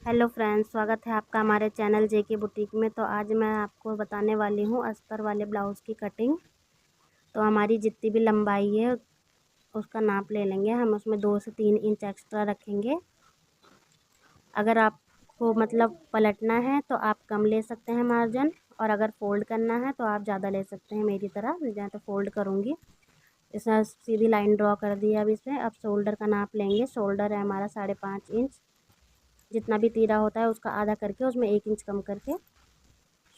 Hello friends, स्वागत है आपका हमारे चैनल जेके बुटीक में। तो आज मैं आपको बताने वाली हूँ अस्तर वाले ब्लाउज़ की कटिंग। तो हमारी जितनी भी लंबाई है उसका नाप ले लेंगे हम। उसमें 2 से 3 इंच एक्स्ट्रा रखेंगे। अगर आपको मतलब पलटना है तो आप कम ले सकते हैं मार्जिन, और अगर फ़ोल्ड करना है तो आप ज़्यादा ले सकते हैं मेरी तरह। मैं तो फ़ोल्ड करूँगी। इसमें सीधी लाइन ड्रॉ कर दी अब इसमें। अब शोल्डर का नाप लेंगे। शोल्डर है हमारा 5.5 इंच। जितना भी तीरा होता है उसका आधा करके उसमें 1 इंच कम करके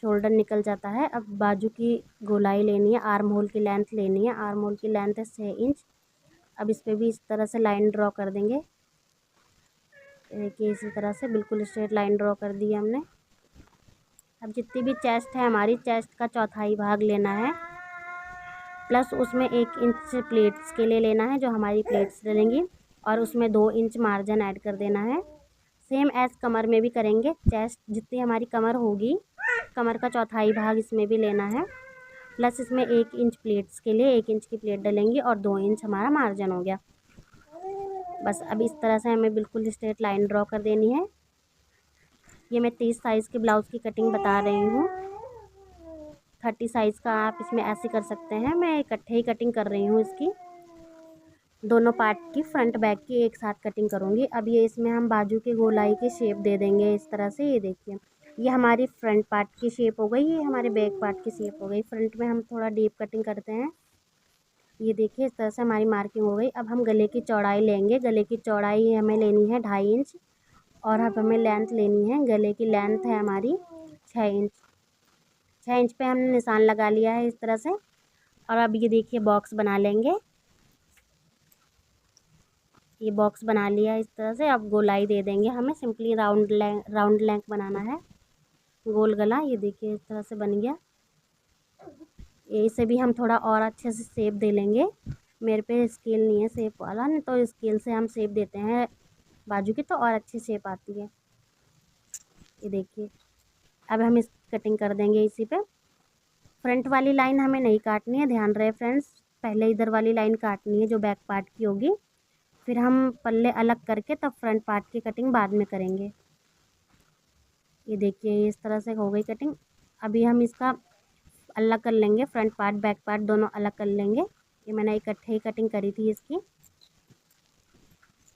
शोल्डर निकल जाता है। अब बाजू की गोलाई लेनी है, आर्म होल की लेंथ लेनी है। आर्म होल की लेंथ है 6 इंच। अब इस पर भी इस तरह से लाइन ड्रॉ कर देंगे। देखिए इसी तरह से बिल्कुल स्ट्रेट लाइन ड्रॉ कर दी हमने। अब जितनी भी चेस्ट है हमारी, चेस्ट का चौथाई भाग लेना है, प्लस उसमें 1 इंच प्लेट्स के लिए लेना है जो हमारी प्लेट्स डलेंगी, और उसमें 2 इंच मार्जिन ऐड कर देना है। सेम एज कमर में भी करेंगे। चेस्ट जितनी हमारी कमर होगी, कमर का चौथाई भाग इसमें भी लेना है, प्लस इसमें 1 इंच प्लेट्स के लिए 1 इंच की प्लेट डलेंगी और 2 इंच हमारा मार्जिन हो गया। बस अब इस तरह से हमें बिल्कुल स्ट्रेट लाइन ड्रॉ कर देनी है। ये मैं 30 साइज़ के ब्लाउज़ की कटिंग बता रही हूँ। 30 साइज़ का आप इसमें ऐसे कर सकते हैं। मैं इकट्ठे ही कटिंग कर रही हूँ इसकी, दोनों पार्ट की, फ्रंट बैक की एक साथ कटिंग करूँगी। अब ये इसमें हम बाजू के गोलाई की शेप दे देंगे इस तरह से। ये देखिए, ये हमारी फ्रंट पार्ट की शेप हो गई, ये हमारे बैक पार्ट की शेप हो गई। फ्रंट में हम थोड़ा डीप कटिंग करते हैं। ये देखिए इस तरह से हमारी मार्किंग हो गई। अब हम गले की चौड़ाई लेंगे। गले की चौड़ाई हमें लेनी है 2.5 इंच, और अब हमें लेंथ लेनी है, गले की लेंथ है हमारी 6 इंच। 6 इंच पे हमने निशान लगा लिया है इस तरह से। और अब ये देखिए बॉक्स बना लेंगे। ये बॉक्स बना लिया इस तरह से। अब गोलाई दे देंगे। हमें सिंपली राउंड लेंथ बनाना है, गोल गला। ये देखिए इस तरह से बन गया। इसे भी हम थोड़ा और अच्छे से शेप दे लेंगे। मेरे पे स्केल नहीं है शेप वाला, नहीं तो स्केल से हम शेप देते हैं बाजू की तो और अच्छी शेप आती है। ये देखिए अब हम इस कटिंग कर देंगे इसी पे। फ्रंट वाली लाइन हमें नहीं काटनी है, ध्यान रहे फ्रेंड्स। पहले इधर वाली लाइन काटनी है जो बैक पार्ट की होगी, फिर हम पल्ले अलग करके तब फ्रंट पार्ट की कटिंग बाद में करेंगे। ये देखिए इस तरह से हो गई कटिंग। अभी हम इसका अलग कर लेंगे, फ्रंट पार्ट बैक पार्ट दोनों अलग कर लेंगे। ये मैंने इकट्ठे ही कटिंग करी थी इसकी।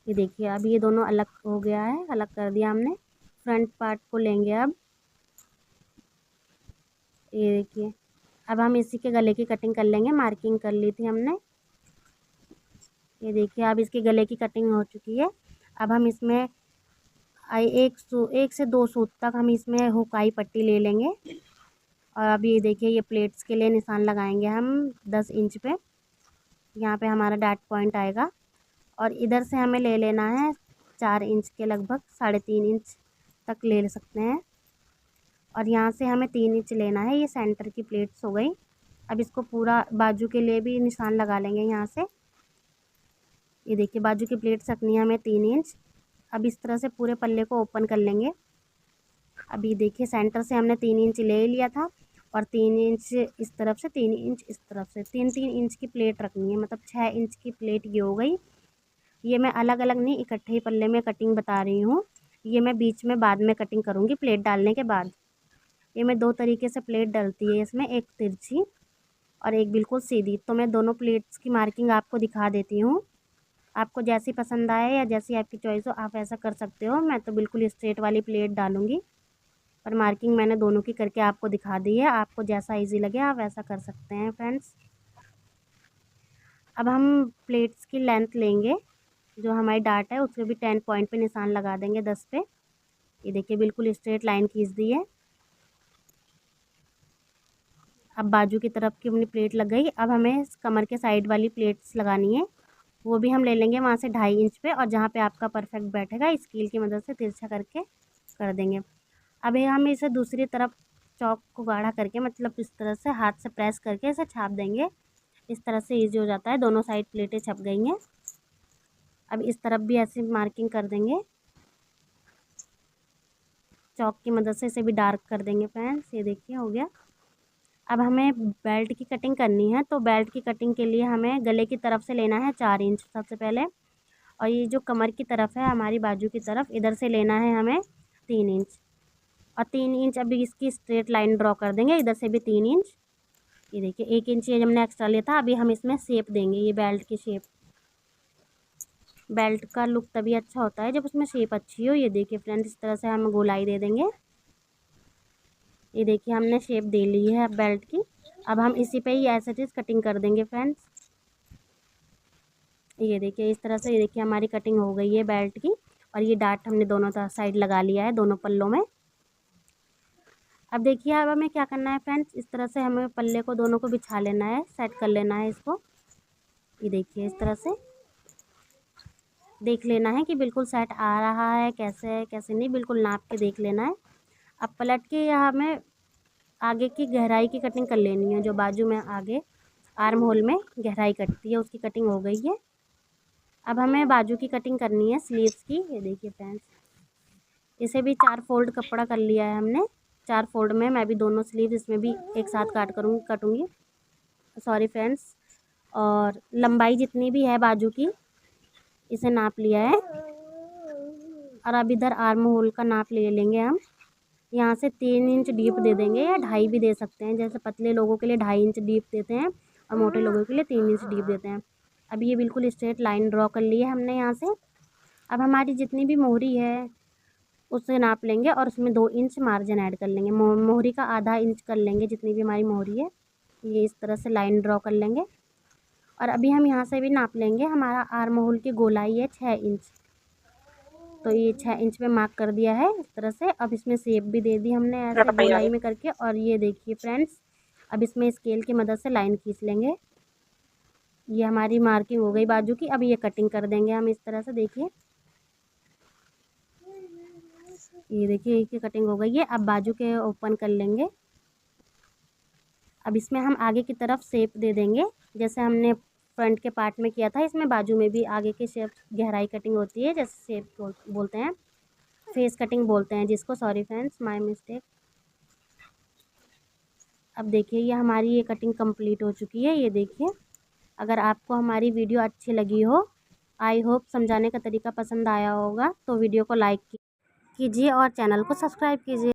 ये देखिए अब ये दोनों अलग हो गया है, अलग कर दिया हमने। फ्रंट पार्ट को लेंगे अब। ये देखिए अब हम इसी के गले की कटिंग कर लेंगे, मार्किंग कर ली थी हमने। ये देखिए अब इसके गले की कटिंग हो चुकी है। अब हम इसमें एक से 2 सूत तक हम इसमें हुकाई पट्टी ले लेंगे। और अब ये देखिए ये प्लेट्स के लिए निशान लगाएंगे हम 10 इंच पे। यहाँ पे हमारा डैट पॉइंट आएगा, और इधर से हमें ले लेना है 4 इंच के लगभग, 3.5 इंच तक ले सकते हैं। और यहाँ से हमें 3 इंच लेना है। ये सेंटर की प्लेट्स हो गई। अब इसको पूरा बाजू के लिए भी निशान लगा लेंगे यहाँ से। ये देखिए बाजू की प्लेट्स रखनी है हमें 3 इंच। अब इस तरह से पूरे पल्ले को ओपन कर लेंगे। अभी देखिए सेंटर से हमने 3 इंच ले लिया था, और 3 इंच इस तरफ से, 3 इंच इस तरफ से, 3-3 इंच की प्लेट रखनी है, मतलब 6 इंच की प्लेट ये हो गई। ये मैं अलग अलग नहीं, इकट्ठे ही पल्ले में कटिंग बता रही हूँ। ये मैं बीच में बाद में कटिंग करूँगी प्लेट डालने के बाद। ये मैं 2 तरीके से प्लेट डलती है इसमें, एक तिरछी और एक बिल्कुल सीधी। तो मैं दोनों प्लेट्स की मार्किंग आपको दिखा देती हूँ। आपको जैसी पसंद आए या जैसी आपकी चॉइस हो आप ऐसा कर सकते हो। मैं तो बिल्कुल स्ट्रेट वाली प्लेट डालूँगी, पर मार्किंग मैंने दोनों की करके आपको दिखा दी है। आपको जैसा इजी लगे आप वैसा कर सकते हैं फ्रेंड्स। अब हम प्लेट्स की लेंथ लेंगे, जो हमारी डार्ट है उसमें भी 10 पॉइंट पे निशान लगा देंगे 10 पे। ये देखिए बिल्कुल स्ट्रेट लाइन खींच दी है। अब बाजू की तरफ की अपनी प्लेट लग गई। अब हमें कमर के साइड वाली प्लेट्स लगानी है, वो भी हम ले लेंगे वहाँ से 2.5 इंच पे, और जहाँ पे आपका परफेक्ट बैठेगा स्केल की मदद से तिरछा करके कर देंगे। अभी हम इसे दूसरी तरफ चौक को गाढ़ा करके, मतलब इस तरह से हाथ से प्रेस करके इसे छाप देंगे। इस तरह से ईजी हो जाता है। दोनों साइड प्लेटें छप गई हैं। अब इस तरफ भी ऐसे मार्किंग कर देंगे, चौक की मदद से इसे भी डार्क कर देंगे फ्रेंड्स। ये देखिए हो गया। अब हमें बेल्ट की कटिंग करनी है, तो बेल्ट की कटिंग के लिए हमें गले की तरफ से लेना है 4 इंच सबसे पहले, और ये जो कमर की तरफ है हमारी बाजू की तरफ, इधर से लेना है हमें 3 इंच, और 3 इंच अभी इसकी स्ट्रेट लाइन ड्रॉ कर देंगे, इधर से भी 3 इंच। ये देखिए 1 इंच ये हमने एक्स्ट्रा लिया था। अभी हम इसमें शेप देंगे, ये बेल्ट की शेप। बेल्ट का लुक तभी अच्छा होता है जब उसमें शेप अच्छी हो। ये देखिए फ्रेंड्स, इस तरह से हम गोलाई दे देंगे। ये देखिए हमने शेप दे ली है अब बेल्ट की। अब हम इसी पे ही ऐसे चीज़ कटिंग कर देंगे फ्रेंड्स। ये देखिए इस तरह से, ये देखिए हमारी कटिंग हो गई है बेल्ट की। और ये डार्ट हमने दोनों साइड लगा लिया है, दोनों पल्लों में। अब देखिए अब हमें क्या करना है फ्रेंड्स, इस तरह से हमें पल्ले को दोनों को बिछा लेना है, सेट कर लेना है इसको। ये देखिए इस तरह से देख लेना है कि बिल्कुल सेट आ रहा है, कैसे है कैसे नहीं, बिल्कुल नाप के देख लेना है। अब पलट के यहाँ हमें आगे की गहराई की कटिंग कर लेनी है, जो बाजू में आगे आर्म होल में गहराई कटती है उसकी कटिंग हो गई है। अब हमें बाजू की कटिंग करनी है स्लीव्स की। ये देखिए फ्रेंड्स, इसे भी 4 फोल्ड कपड़ा कर लिया है हमने। 4 फोल्ड में मैं भी दोनों स्लीव इसमें भी एक साथ कटूँगी, सॉरी फ्रेंड्स। और लंबाई जितनी भी है बाजू की, इसे नाप लिया है। और अब इधर आर्म होल का नाप ले लेंगे हम। यहाँ से 3 इंच डीप दे देंगे, या 2.5 भी दे सकते हैं। जैसे पतले लोगों के लिए 2.5 इंच डीप देते हैं, और मोटे लोगों के लिए 3 इंच डीप देते हैं। अब ये बिल्कुल स्ट्रेट लाइन ड्रॉ कर ली है हमने यहाँ से। अब हमारी जितनी भी मोहरी है उससे नाप लेंगे, और उसमें 2 इंच मार्जिन ऐड कर लेंगे। मोहरी का आधा इंच कर लेंगे, जितनी भी हमारी मोहरी है। ये इस तरह से लाइन ड्रॉ कर लेंगे। और अभी हम यहाँ से भी नाप लेंगे। हमारा आर्म होल की गोलाई है 6 इंच, तो ये 6 इंच पे मार्क कर दिया है इस तरह से। अब इसमें शेप भी दे दी हमने ऐसे गोलाई में करके। और ये देखिए फ्रेंड्स, अब इसमें स्केल की मदद से लाइन खींच लेंगे। ये हमारी मार्किंग हो गई बाजू की। अब ये कटिंग कर देंगे हम इस तरह से। देखिए ये देखिए ये कटिंग हो गई है। अब बाजू के ओपन कर लेंगे। अब इसमें हम आगे की तरफ शेप दे देंगे, जैसे हमने फ्रंट के पार्ट में किया था। इसमें बाजू में भी आगे की शेप गहराई कटिंग होती है, जैसे शेप बोलते हैं, फेस कटिंग बोलते हैं जिसको, सॉरी फ्रेंड्स माय मिस्टेक। अब देखिए ये हमारी ये कटिंग कंप्लीट हो चुकी है। ये देखिए, अगर आपको हमारी वीडियो अच्छी लगी हो, आई होप समझाने का तरीका पसंद आया होगा, तो वीडियो को लाइक कीजिए और चैनल को सब्सक्राइब कीजिए।